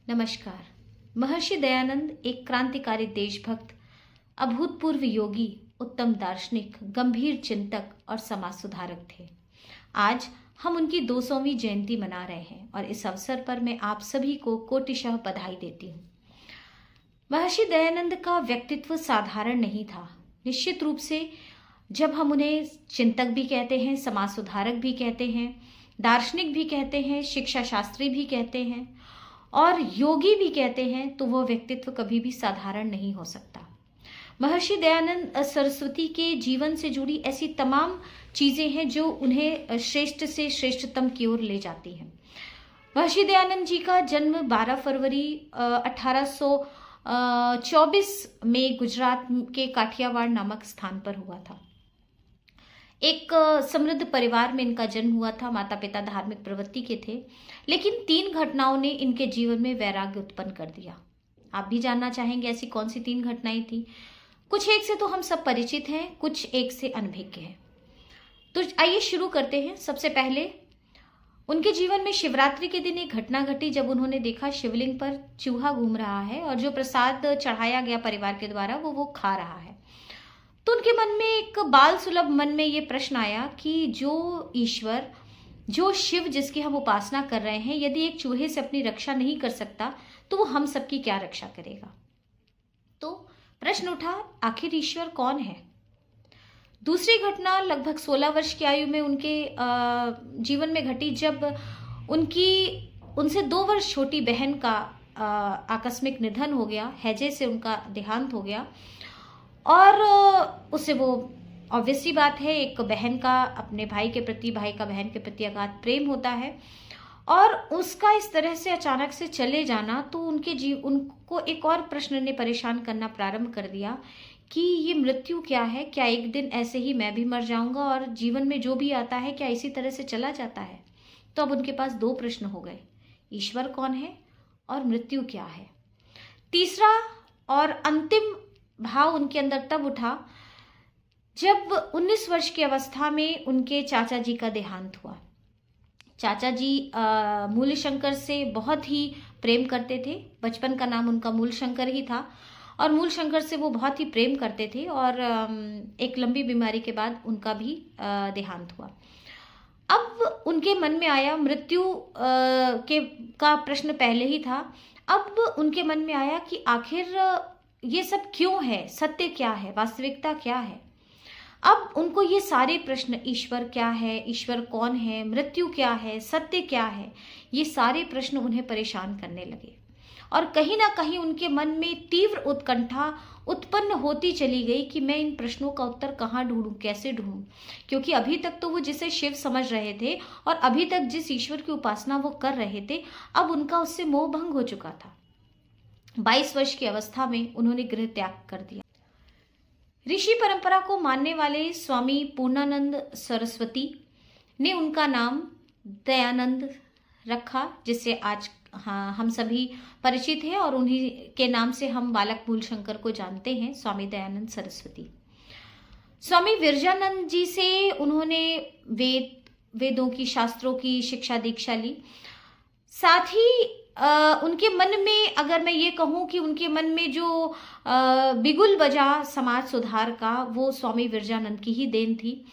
नमस्कार। महर्षि दयानंद एक क्रांतिकारी देशभक्त, अभूतपूर्व योगी, उत्तम दार्शनिक, गंभीर चिंतक और समाज सुधारक थे। आज हम उनकी 200वीं जयंती मना रहे हैं और इस अवसर पर मैं आप सभी को कोटिशः बधाई देती हूँ। महर्षि दयानंद का व्यक्तित्व साधारण नहीं था। निश्चित रूप से जब हम उन्हें चिंतक भी कहते हैं, समाज सुधारक भी कहते हैं, दार्शनिक भी कहते हैं, शिक्षा शास्त्री भी कहते हैं और योगी भी कहते हैं, तो वह व्यक्तित्व कभी भी साधारण नहीं हो सकता। महर्षि दयानंद सरस्वती के जीवन से जुड़ी ऐसी तमाम चीजें हैं जो उन्हें श्रेष्ठ से श्रेष्ठतम की ओर ले जाती हैं। महर्षि दयानंद जी का जन्म 12 फरवरी 1824 में गुजरात के काठियावाड़ नामक स्थान पर हुआ था। एक समृद्ध परिवार में इनका जन्म हुआ था। माता पिता धार्मिक प्रवृत्ति के थे, लेकिन 3 घटनाओं ने इनके जीवन में वैराग्य उत्पन्न कर दिया। आप भी जानना चाहेंगे ऐसी कौन सी 3 घटनाएं थी। कुछ एक से तो हम सब परिचित हैं, कुछ एक से अनभिज्ञ हैं। तो आइए शुरू करते हैं। सबसे पहले उनके जीवन में शिवरात्रि के दिन एक घटना घटी जब उन्होंने देखा शिवलिंग पर चूहा घूम रहा है और जो प्रसाद चढ़ाया गया परिवार के द्वारा वो खा रहा है। तो उनके मन में एक बाल सुलभ मन में ये प्रश्न आया कि जो ईश्वर, जो शिव जिसकी हम उपासना कर रहे हैं, यदि एक चूहे से अपनी रक्षा नहीं कर सकता तो वो हम सबकी क्या रक्षा करेगा। तो प्रश्न उठा, आखिर ईश्वर कौन है। दूसरी घटना लगभग 16 वर्ष की आयु में उनके जीवन में घटी जब उनसे 2 वर्ष छोटी बहन का आकस्मिक निधन हो गया। हैजे से उनका देहांत हो गया और उससे वो ऑब्वियसली बात है, एक बहन का अपने भाई के प्रति, भाई का बहन के प्रति अगाध प्रेम होता है और उसका इस तरह से अचानक से चले जाना तो उनको एक और प्रश्न ने परेशान करना प्रारंभ कर दिया कि ये मृत्यु क्या है। क्या एक दिन ऐसे ही मैं भी मर जाऊंगा और जीवन में जो भी आता है क्या इसी तरह से चला जाता है। तो अब उनके पास 2 प्रश्न हो गए, ईश्वर कौन है और मृत्यु क्या है। तीसरा और अंतिम भाव उनके अंदर तब उठा जब 19 वर्ष की अवस्था में उनके चाचा जी का देहांत हुआ। चाचा जी मूलशंकर से बहुत ही प्रेम करते थे। बचपन का नाम उनका मूलशंकर ही था और मूलशंकर से वो बहुत ही प्रेम करते थे और एक लंबी बीमारी के बाद उनका भी देहांत हुआ। अब उनके मन में आया, मृत्यु का प्रश्न पहले ही था, अब उनके मन में आया कि आखिर ये सब क्यों है, सत्य क्या है, वास्तविकता क्या है। अब उनको ये सारे प्रश्न, ईश्वर क्या है, ईश्वर कौन है, मृत्यु क्या है, सत्य क्या है, ये सारे प्रश्न उन्हें परेशान करने लगे और कहीं ना कहीं उनके मन में तीव्र उत्कंठा उत्पन्न होती चली गई कि मैं इन प्रश्नों का उत्तर कहाँ ढूंढूं, कैसे ढूंढूं। क्योंकि अभी तक तो वो जिसे शिव समझ रहे थे और अभी तक जिस ईश्वर की उपासना वो कर रहे थे, अब उनका उससे मोह भंग हो चुका था। 22 वर्ष की अवस्था में उन्होंने गृह त्याग कर दिया। ऋषि परंपरा को मानने वाले स्वामी पूर्णानंद सरस्वती ने उनका नाम दयानंद रखा, जिससे आज हम सभी परिचित हैं और उन्हीं के नाम से हम बालक मूलशंकर को जानते हैं, स्वामी दयानंद सरस्वती। स्वामी विरजानंद जी से उन्होंने वेदों की, शास्त्रों की शिक्षा दीक्षा ली। साथ ही उनके मन में, अगर मैं ये कहूँ कि उनके मन में जो बिगुल बजा समाज सुधार का, वो स्वामी विरजानंद की ही देन थी।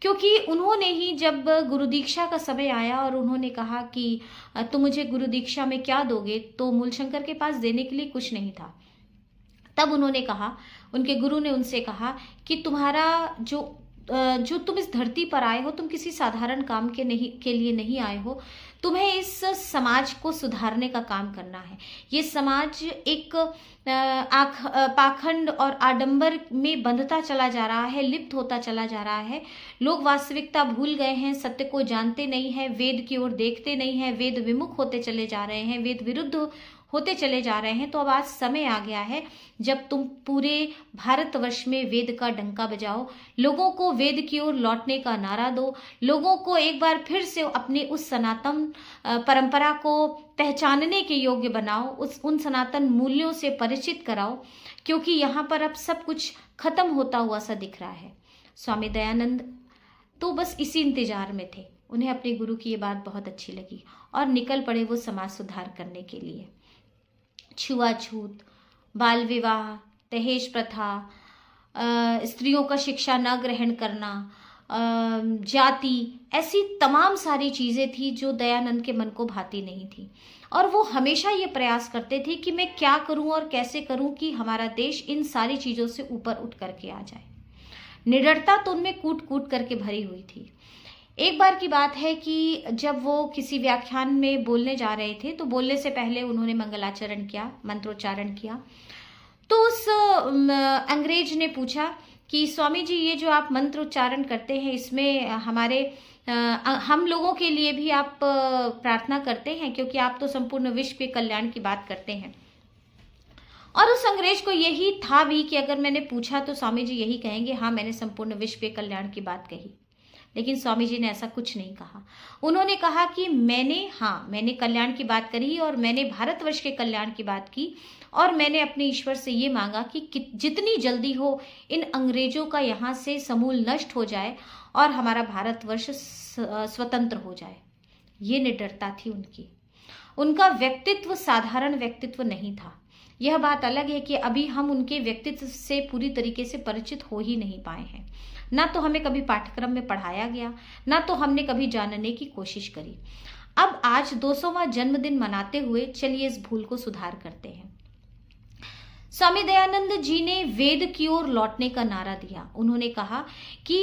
क्योंकि उन्होंने ही जब गुरु दीक्षा का समय आया और उन्होंने कहा कि तुम मुझे गुरु दीक्षा में क्या दोगे, तो मूलशंकर के पास देने के लिए कुछ नहीं था। तब उन्होंने कहा, उनके गुरु ने उनसे कहा कि तुम्हारा जो तुम इस धरती पर आए हो, तुम किसी साधारण काम के लिए नहीं आए हो, तुम्हें इस समाज को सुधारने का काम करना है। ये समाज एक पाखंड और आडंबर में बंधता चला जा रहा है, लिप्त होता चला जा रहा है। लोग वास्तविकता भूल गए हैं, सत्य को जानते नहीं हैं, वेद की ओर देखते नहीं हैं, वेद विमुख होते चले जा रहे हैं, वेद विरुद्ध होते चले जा रहे हैं। तो अब आज समय आ गया है जब तुम पूरे भारतवर्ष में वेद का डंका बजाओ, लोगों को वेद की ओर लौटने का नारा दो, लोगों को एक बार फिर से अपने उस सनातन परंपरा को पहचानने के योग्य बनाओ, उन सनातन मूल्यों से परिचित कराओ, क्योंकि यहाँ पर अब सब कुछ खत्म होता हुआ सा दिख रहा है। स्वामी दयानंद तो बस इसी इंतजार में थे। उन्हें अपने गुरु की ये बात बहुत अच्छी लगी और निकल पड़े वो समाज सुधार करने के लिए। छुआछूत, बाल विवाह, दहेज प्रथा, स्त्रियों का शिक्षा न ग्रहण करना, जाति, ऐसी तमाम सारी चीज़ें थी जो दयानंद के मन को भाती नहीं थी। और वो हमेशा ये प्रयास करते थे कि मैं क्या करूं और कैसे करूं कि हमारा देश इन सारी चीज़ों से ऊपर उठ करके आ जाए। निडरता तो उनमें कूट कूट करके भरी हुई थी। एक बार की बात है कि जब वो किसी व्याख्यान में बोलने जा रहे थे तो बोलने से पहले उन्होंने मंगलाचरण किया, मंत्रोच्चारण किया। तो उस अंग्रेज ने पूछा कि स्वामी जी, ये जो आप मंत्र उच्चारण करते हैं इसमें हम लोगों के लिए भी आप प्रार्थना करते हैं, क्योंकि आप तो संपूर्ण विश्व के कल्याण की बात करते हैं। और उस अंग्रेज को यही था भी कि अगर मैंने पूछा तो स्वामी जी यही कहेंगे, हाँ मैंने संपूर्ण विश्व के कल्याण की बात कही। लेकिन स्वामी जी ने ऐसा कुछ नहीं कहा। उन्होंने कहा कि मैंने कल्याण की बात करी और मैंने भारतवर्ष के कल्याण की बात की, और मैंने अपने ईश्वर से ये मांगा कि जितनी जल्दी हो इन अंग्रेजों का यहाँ से समूल नष्ट हो जाए और हमारा भारतवर्ष स्वतंत्र हो जाए। ये निडरता थी उनकी। उनका व्यक्तित्व साधारण व्यक्तित्व नहीं था। यह बात अलग है कि अभी हम उनके व्यक्तित्व से पूरी तरीके से परिचित हो ही नहीं पाए हैं। ना तो हमें कभी पाठ्यक्रम में पढ़ाया गया, ना तो हमने कभी जानने की कोशिश करी। अब आज 200वां जन्मदिन मनाते हुए चलिए इस भूल को सुधार करते हैं। स्वामी दयानंद जी ने वेद की ओर लौटने का नारा दिया। उन्होंने कहा कि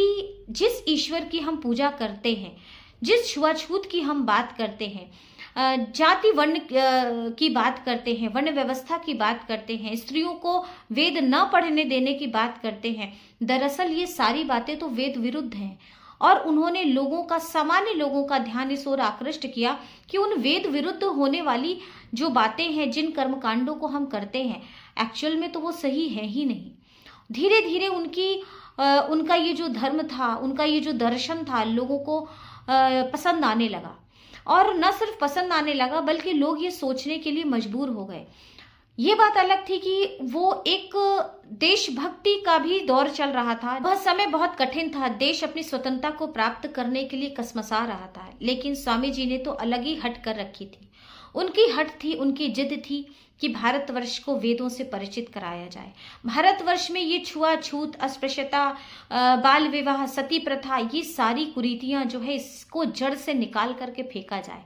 जिस ईश्वर की हम पूजा करते हैं, जिस छुआछूत की हम बात करते हैं, जाति वर्ण की बात करते हैं, वर्ण व्यवस्था की बात करते हैं, स्त्रियों को वेद न पढ़ने देने की बात करते हैं, दरअसल ये सारी बातें तो वेद विरुद्ध हैं। और उन्होंने सामान्य लोगों का ध्यान इस ओर आकृष्ट किया कि उन वेद विरुद्ध होने वाली जो बातें हैं, जिन कर्मकांडों को हम करते हैं, एक्चुअल में तो वो सही है ही नहीं। धीरे धीरे उनका ये जो धर्म था, उनका ये जो दर्शन था, लोगों को पसंद आने लगा। और न सिर्फ पसंद आने लगा बल्कि लोग ये सोचने के लिए मजबूर हो गए। ये बात अलग थी कि वो एक देशभक्ति का भी दौर चल रहा था। वह समय बहुत कठिन था, देश अपनी स्वतंत्रता को प्राप्त करने के लिए कसमसा रहा था। लेकिन स्वामी जी ने तो अलग ही हट कर रखी थी। उनकी हट थी, उनकी जिद थी कि भारतवर्ष को वेदों से परिचित कराया जाए। भारतवर्ष में ये छुआछूत, अस्पृश्यता, बाल विवाह, सती प्रथा, ये सारी कुरीतियां जो है इसको जड़ से निकाल करके फेंका जाए।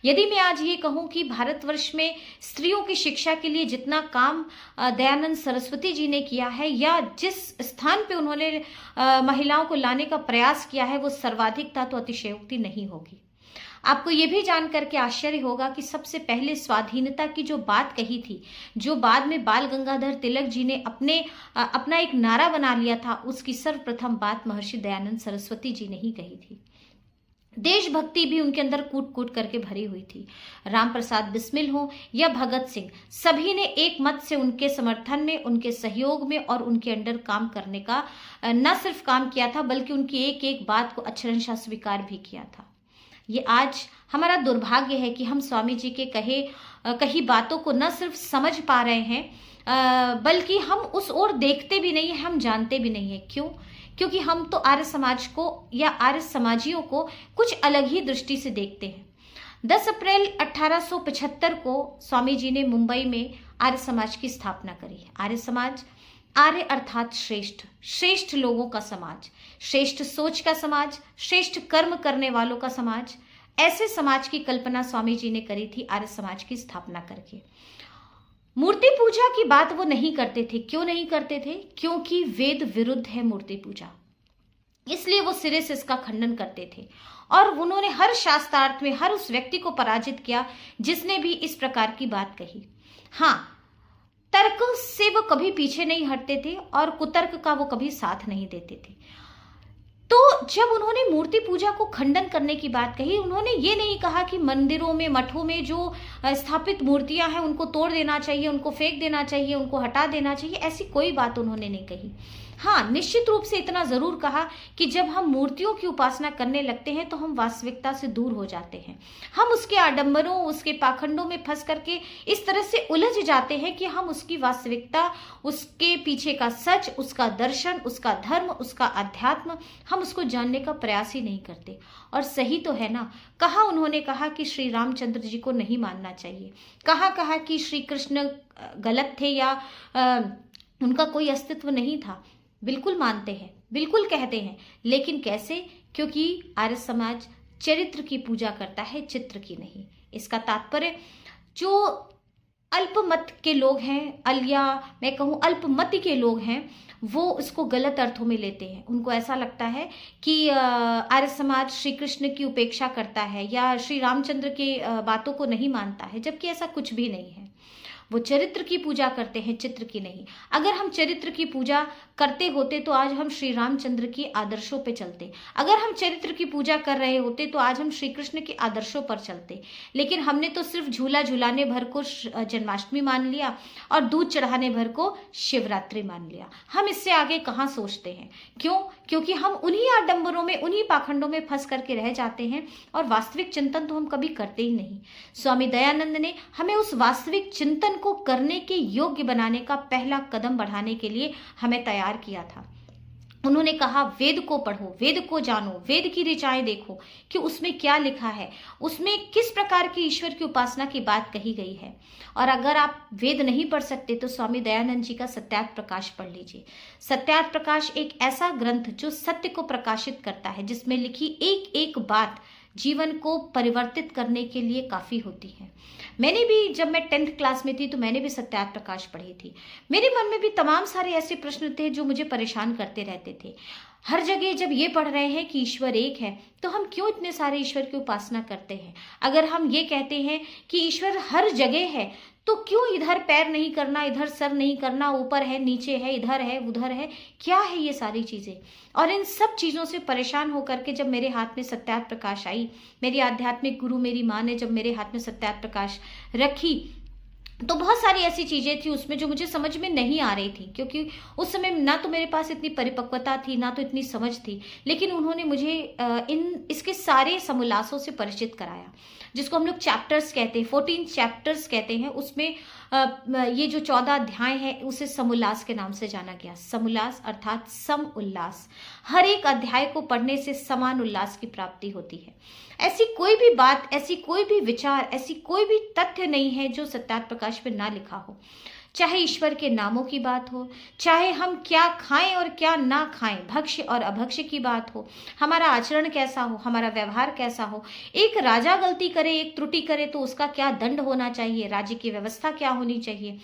यदि मैं आज ये कहूँ कि भारतवर्ष में स्त्रियों की शिक्षा के लिए जितना काम दयानंद सरस्वती जी ने किया है, या जिस स्थान पे उन्होंने महिलाओं को लाने का प्रयास किया है वो सर्वाधिक था, तो अतिशयोक्ति नहीं होगी। आपको ये भी जान करके आश्चर्य होगा कि सबसे पहले स्वाधीनता की जो बात कही थी, जो बाद में बाल गंगाधर तिलक जी ने अपना एक नारा बना लिया था, उसकी सर्वप्रथम बात महर्षि दयानंद सरस्वती जी ने ही कही थी। देशभक्ति भी उनके अंदर कूट कूट करके भरी हुई थी। राम प्रसाद बिस्मिल हो या भगत सिंह, सभी ने एक मत से उनके समर्थन में, उनके सहयोग में और उनके अंडर काम करने का न सिर्फ काम किया था, बल्कि उनकी एक एक बात को अक्षरशः स्वीकार भी किया था। ये आज हमारा दुर्भाग्य है कि हम स्वामी जी के कही बातों को न सिर्फ समझ पा रहे हैं, बल्कि हम उस ओर देखते भी नहीं है, हम जानते भी नहीं है। क्यों? क्योंकि हम तो आर्य समाज को या आर्य समाजियों को कुछ अलग ही दृष्टि से देखते हैं। 10 अप्रैल 1875 को स्वामी जी ने मुंबई में आर्य समाज की स्थापना करी। आर्य समाज, आर्य अर्थात श्रेष्ठ, श्रेष्ठ लोगों का समाज, श्रेष्ठ सोच का समाज, श्रेष्ठ कर्म करने वालों का समाज। ऐसे समाज की कल्पना स्वामी जी ने करी थी आर्य समाज की स्थापना करके। मूर्ति पूजा की बात वो नहीं करते थे। क्यों नहीं करते थे? क्योंकि वेद विरुद्ध है मूर्ति पूजा, इसलिए वो सिरे से इसका खंडन करते थे। और उन्होंने हर शास्त्रार्थ में हर उस व्यक्ति को पराजित किया जिसने भी इस प्रकार की बात कही। हाँ, तर्क से वो कभी पीछे नहीं हटते थे और कुतर्क का वो कभी साथ नहीं देते थे। तो जब उन्होंने मूर्ति पूजा को खंडन करने की बात कही, उन्होंने ये नहीं कहा कि मंदिरों में, मठों में जो स्थापित मूर्तियां हैं उनको तोड़ देना चाहिए, उनको फेंक देना चाहिए, उनको हटा देना चाहिए। ऐसी कोई बात उन्होंने नहीं कही। हाँ, निश्चित रूप से इतना जरूर कहा कि जब हम मूर्तियों की उपासना करने लगते हैं तो हम वास्तविकता से दूर हो जाते हैं। हम उसके आडंबरों, उसके पाखंडों में फंस करके इस तरह से उलझ जाते हैं कि हम उसकी वास्तविकता, उसके पीछे का सच, उसका दर्शन, उसका धर्म, उसका अध्यात्म, हम उसको जानने का प्रयास ही नहीं करते। और सही तो है ना, कहा उन्होंने कहा कि श्री रामचंद्र जी को नहीं मानना चाहिए, कहा कि श्री कृष्ण गलत थे या उनका कोई अस्तित्व नहीं था। बिल्कुल मानते हैं, बिल्कुल कहते हैं, लेकिन कैसे? क्योंकि आर्य समाज चरित्र की पूजा करता है, चित्र की नहीं। इसका तात्पर्य जो अल्पमत के लोग हैं, या मैं कहूँ अल्पमति के लोग हैं, वो इसको गलत अर्थों में लेते हैं। उनको ऐसा लगता है कि आर्य समाज श्री कृष्ण की उपेक्षा करता है या श्री रामचंद्र के बातों को नहीं मानता है, जबकि ऐसा कुछ भी नहीं है। वो चरित्र की पूजा करते हैं, चित्र की नहीं। अगर हम चरित्र की पूजा करते होते तो आज हम श्री रामचंद्र की आदर्शों पे चलते। अगर हम चरित्र की पूजा कर रहे होते तो आज हम श्री कृष्ण के आदर्शों पर चलते। लेकिन हमने तो सिर्फ झूला झूलाने भर को जन्माष्टमी मान लिया और दूध चढ़ाने भर को शिवरात्रि मान लिया। हम इससे आगे कहाँ सोचते हैं? क्यों? क्योंकि हम उन्हीं आडंबरों में, उन्हीं पाखंडों में फंस करके रह जाते हैं और वास्तविक चिंतन तो हम कभी करते ही नहीं। स्वामी दयानंद ने हमें उस वास्तविक चिंतन को करने के योग्य बनाने का पहला कदम बढ़ाने के लिए हमें तैयार किया था। उन्होंने कहा, वेद को पढ़ो, वेद को जानो, वेद की ऋचाएं देखो कि उसमें क्या लिखा है, उसमें किस प्रकार की ईश्वर की उपासना की बात कही गई है। और अगर आप वेद नहीं पढ़ सकते तो स्वामी दयानंद जी का सत्यार्थ प्रकाश पढ़ लीजिए। सत्यार्थ प्रकाश एक ऐसा ग्रंथ जो सत्य को प्रकाशित करता है, जिसमें लिखी एक एक बात जीवन को परिवर्तित करने के लिए काफी होती है। मैंने भी, जब मैं 10th क्लास में थी तो मैंने भी सत्यार्थ प्रकाश पढ़ी थी। मेरे मन में भी तमाम सारे ऐसे प्रश्न थे जो मुझे परेशान करते रहते थे। हर जगह जब ये पढ़ रहे हैं कि ईश्वर एक है, तो हम क्यों इतने सारे ईश्वर की उपासना करते हैं? अगर हम ये कहते हैं कि ईश्वर हर जगह है, तो क्यों इधर पैर नहीं करना, इधर सर नहीं करना, ऊपर है, नीचे है, इधर है, उधर है? क्या है ये सारी चीजें? और इन सब चीजों से परेशान होकर के जब मेरे हाथ में सत्यार्थ प्रकाश आई, मेरी आध्यात्मिक गुरु मेरी माँ ने जब मेरे हाथ में सत्यार्थ प्रकाश रखी, तो बहुत सारी ऐसी चीजें थी उसमें जो मुझे समझ में नहीं आ रही थी, क्योंकि उस समय ना तो मेरे पास इतनी परिपक्वता थी, ना तो इतनी समझ थी। लेकिन उन्होंने मुझे इसके सारे समोल्लासों से परिचित कराया, जिसको हम लोग चैप्टर्स कहते हैं, 14 चैप्टर्स कहते हैं। उसमें ये जो 14 अध्याय है उसे समोल्लास के नाम से जाना गया। समोल्लास अर्थात सम उल्लास। हर एक अध्याय को पढ़ने से समान उल्लास की प्राप्ति होती है। ऐसी कोई भी बात, ऐसी कोई भी विचार, ऐसी कोई भी तथ्य नहीं है जो सत्यार्थ प्रकाश में ना लिखा हो। चाहे ईश्वर के नामों की बात हो, चाहे हम क्या खाएं और क्या ना खाएं, भक्ष्य और अभक्ष्य की बात हो, हमारा आचरण कैसा हो, हमारा व्यवहार कैसा हो, एक राजा गलती करे, एक त्रुटि करे तो उसका क्या दंड होना चाहिए, राज्य की व्यवस्था क्या होनी चाहिए,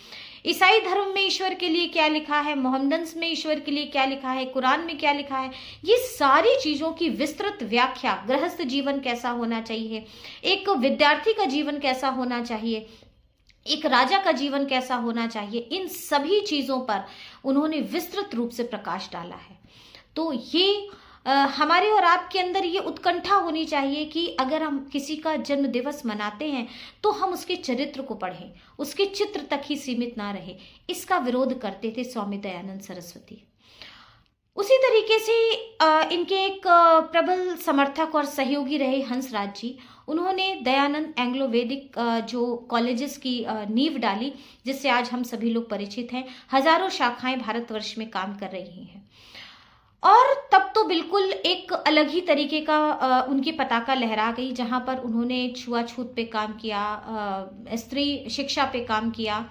ईसाई धर्म में ईश्वर के लिए क्या लिखा है, मोहम्मदन्स में ईश्वर के लिए क्या लिखा है, कुरान में क्या लिखा है, ये सारी चीजों की विस्तृत व्याख्या, गृहस्थ जीवन कैसा होना चाहिए, एक विद्यार्थी का जीवन कैसा होना चाहिए, एक राजा का जीवन कैसा होना चाहिए, इन सभी चीजों पर उन्होंने विस्तृत रूप से प्रकाश डाला है। तो ये हमारे और आपके अंदर ये उत्कंठा होनी चाहिए कि अगर हम किसी का जन्म दिवस मनाते हैं तो हम उसके चरित्र को पढ़ें, उसके चित्र तक ही सीमित ना रहे। इसका विरोध करते थे स्वामी दयानंद सरस्वती। उसी तरीके से इनके एक प्रबल समर्थक और सहयोगी रहे हंसराज जी। उन्होंने दयानंद एंग्लो वैदिक जो कॉलेजेस की नींव डाली, जिससे आज हम सभी लोग परिचित हैं। हजारों शाखाएं भारतवर्ष में काम कर रही हैं। और तब तो बिल्कुल एक अलग ही तरीके का उनकी पताका लहरा गई, जहां पर उन्होंने छुआछूत पे काम किया, स्त्री शिक्षा पे काम किया,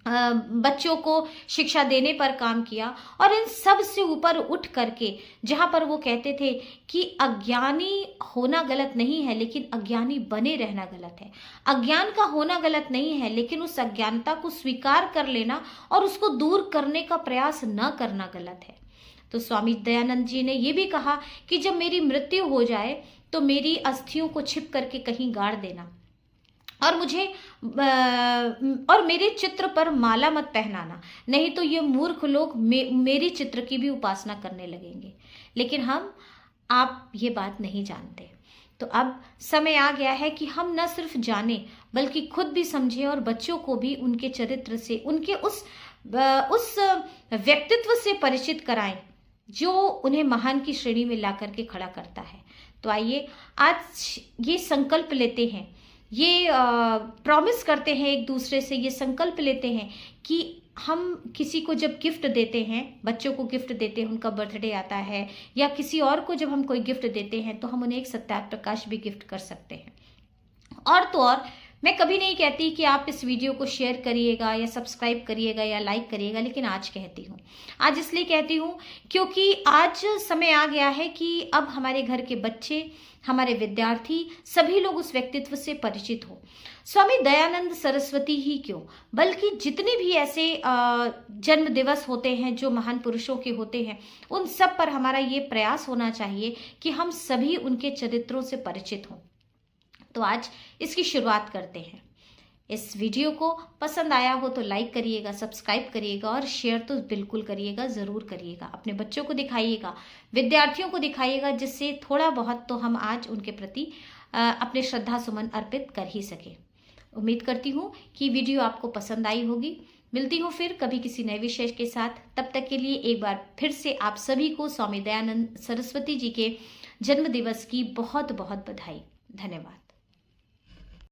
बच्चों को शिक्षा देने पर काम किया। और इन सब से ऊपर उठ करके जहां पर वो कहते थे कि अज्ञानी होना गलत नहीं है, लेकिन अज्ञानी बने रहना गलत है। अज्ञान का होना गलत नहीं है, लेकिन उस अज्ञानता को स्वीकार कर लेना और उसको दूर करने का प्रयास न करना गलत है। तो स्वामी दयानंद जी ने यह भी कहा कि जब मेरी मृत्यु हो जाए तो मेरी अस्थियों को छिप करके कहीं गाड़ देना, और मुझे और मेरे चित्र पर माला मत पहनाना, नहीं तो ये मूर्ख लोग मेरी चित्र की भी उपासना करने लगेंगे। लेकिन आप ये बात नहीं जानते। तो अब समय आ गया है कि हम न सिर्फ जाने बल्कि खुद भी समझें और बच्चों को भी उनके चरित्र से, उनके उस उस व्यक्तित्व से परिचित कराएं जो उन्हें महान की श्रेणी में ला करके खड़ा करता है। तो आइए आज ये संकल्प लेते हैं, ये प्रॉमिस करते हैं एक दूसरे से, ये संकल्प लेते हैं कि हम किसी को जब गिफ्ट देते हैं, बच्चों को गिफ्ट देते हैं, उनका बर्थडे आता है, या किसी और को जब हम कोई गिफ्ट देते हैं तो हम उन्हें एक सत्याग्रह प्रकाश भी गिफ्ट कर सकते हैं। और तो और मैं कभी नहीं कहती कि आप इस वीडियो को शेयर करिएगा या सब्सक्राइब करिएगा या लाइक करिएगा, लेकिन आज कहती हूँ। आज इसलिए कहती हूँ क्योंकि आज समय आ गया है कि अब हमारे घर के बच्चे, हमारे विद्यार्थी, सभी लोग उस व्यक्तित्व से परिचित हो। स्वामी दयानंद सरस्वती ही क्यों, बल्कि जितने भी ऐसे जन्म दिवस होते हैं जो महान पुरुषों के होते हैं, उन सब पर हमारा ये प्रयास होना चाहिए कि हम सभी उनके चरित्रों से परिचित हों। तो आज इसकी शुरुआत करते हैं। इस वीडियो को पसंद आया हो तो लाइक करिएगा, सब्सक्राइब करिएगा और शेयर तो बिल्कुल करिएगा, ज़रूर करिएगा। अपने बच्चों को दिखाइएगा, विद्यार्थियों को दिखाइएगा, जिससे थोड़ा बहुत तो हम आज उनके प्रति अपने श्रद्धा सुमन अर्पित कर ही सके। उम्मीद करती हूँ कि वीडियो आपको पसंद आई होगी। मिलती हूँ फिर कभी किसी नए विषय के साथ। तब तक के लिए एक बार फिर से आप सभी को स्वामी दयानंद सरस्वती जी के जन्म दिवस की बहुत बहुत बधाई। धन्यवाद।